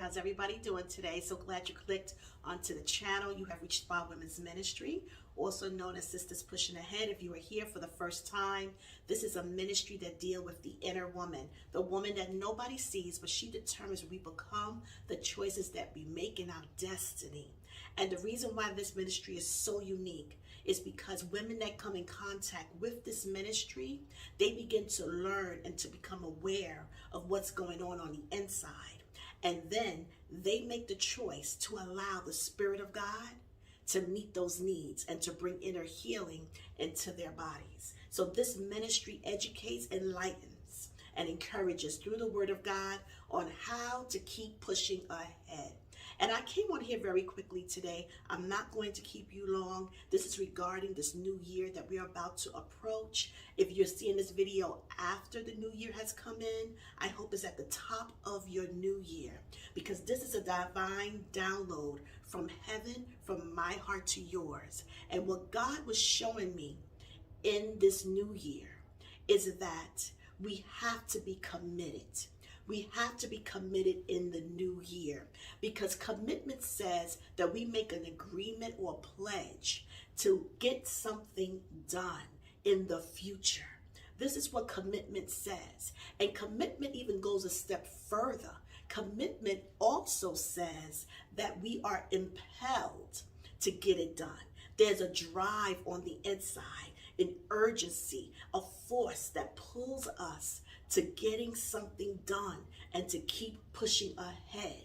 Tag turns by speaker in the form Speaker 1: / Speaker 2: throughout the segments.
Speaker 1: How's everybody doing today? So glad you clicked onto the channel. You have reached Spa Women's Ministry, also known as Sisters Pushing Ahead. If you are here for the first time, this is a ministry that deals with the inner woman, the woman that nobody sees, but she determines we become the choices that we make in our destiny. And the reason why this ministry is so unique is because women that come in contact with this ministry, they begin to learn and to become aware of what's going on the inside. And then they make the choice to allow the Spirit of God to meet those needs and to bring inner healing into their bodies. So this ministry educates, enlightens, and encourages through the Word of God on how to keep pushing ahead. And I came on here very quickly today. I'm not going to keep you long. This is regarding this new year that we are about to approach. If you're seeing this video after the new year has come in, I hope it's at the top of your new year, because this is a divine download from heaven, from my heart to yours. And what God was showing me in this new year is that we have to be committed. We have to be committed in the new year, because commitment says that we make an agreement or a pledge to get something done in the future. This is what commitment says. And commitment even goes a step further. Commitment also says that we are impelled to get it done. There's a drive on the inside, an urgency, a force that pulls us to getting something done and to keep pushing ahead.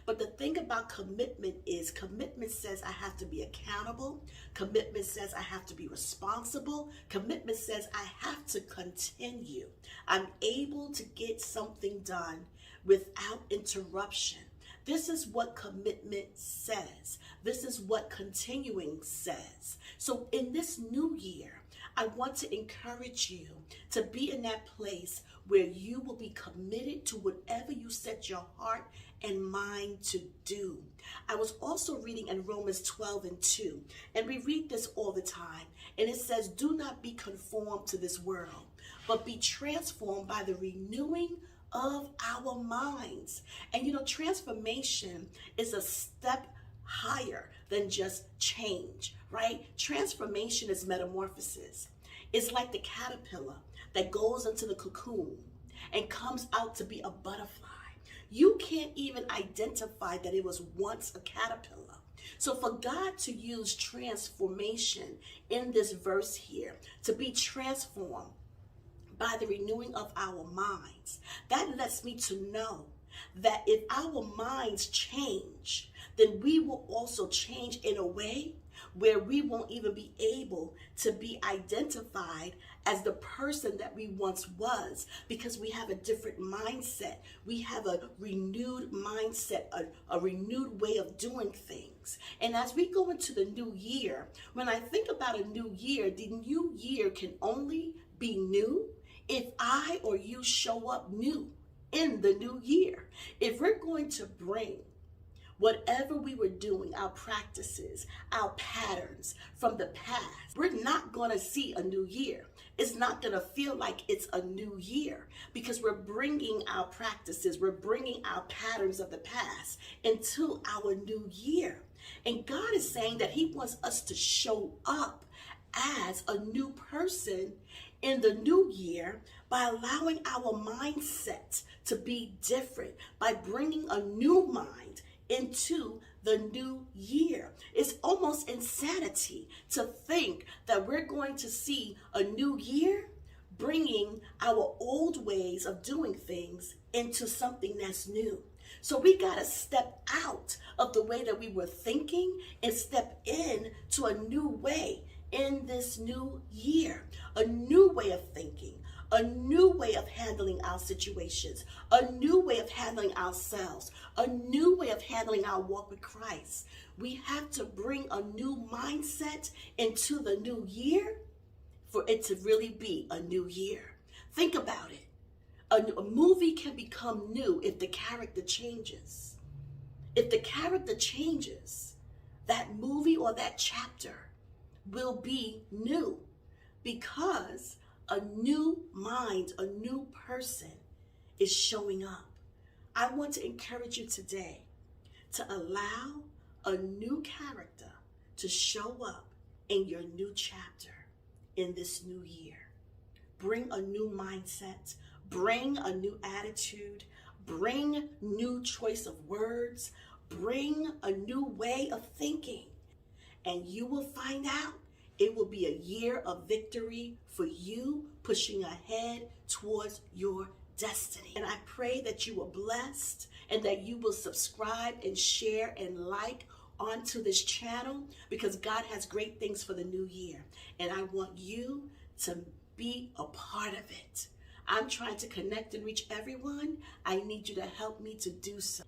Speaker 1: But the thing about commitment is commitment says I have to be accountable. Commitment says I have to be responsible. Commitment says I have to continue. I'm able to get something done without interruption. This is what commitment says. This is what continuing says. So in this new year, I want to encourage you to be in that place where you will be committed to whatever you set your heart and mind to do. I was also reading in Romans 12:2, and we read this all the time, and it says, "Do not be conformed to this world, but be transformed by the renewing of our minds." And you know, transformation is a step higher than just change, right? Transformation is metamorphosis. It's like the caterpillar that goes into the cocoon and comes out to be a butterfly. You can't even identify that it was once a caterpillar. So for God to use transformation in this verse here, to be transformed by the renewing of our minds, that lets me to know that if our minds change, then we will also change in a way where we won't even be able to be identified as the person that we once was, because we have a different mindset. We have a renewed mindset, a renewed way of doing things. And as we go into the new year, when I think about a new year, the new year can only be new if I or you show up new in the new year. If we're going to bring whatever we were doing, our practices, our patterns from the past, we're not going to see a new year. It's not going to feel like it's a new year, because we're bringing our practices, we're bringing our patterns of the past into our new year. And God is saying that He wants us to show up as a new person in the new year by allowing our mindset to be different, by bringing a new mind into the new year. It's almost insanity to think that we're going to see a new year bringing our old ways of doing things into something that's new. So we got to step out of the way that we were thinking and step in to a new way in this new year, a new way of thinking, a new way of handling our situations, a new way of handling ourselves, a new way of handling our walk with Christ. We have to bring a new mindset into the new year for it to really be a new year. Think about it. A movie can become new if the character changes. If the character changes, that movie or that chapter will be new, because a new mind, a new person is showing up. I want to encourage you today to allow a new character to show up in your new chapter in this new year. Bring a new mindset, bring a new attitude, bring new choice of words, bring a new way of thinking, and you will find out it will be a year of victory for you, pushing ahead towards your destiny. And I pray that you are blessed and that you will subscribe and share and like onto this channel, because God has great things for the new year. And I want you to be a part of it. I'm trying to connect and reach everyone. I need you to help me to do so.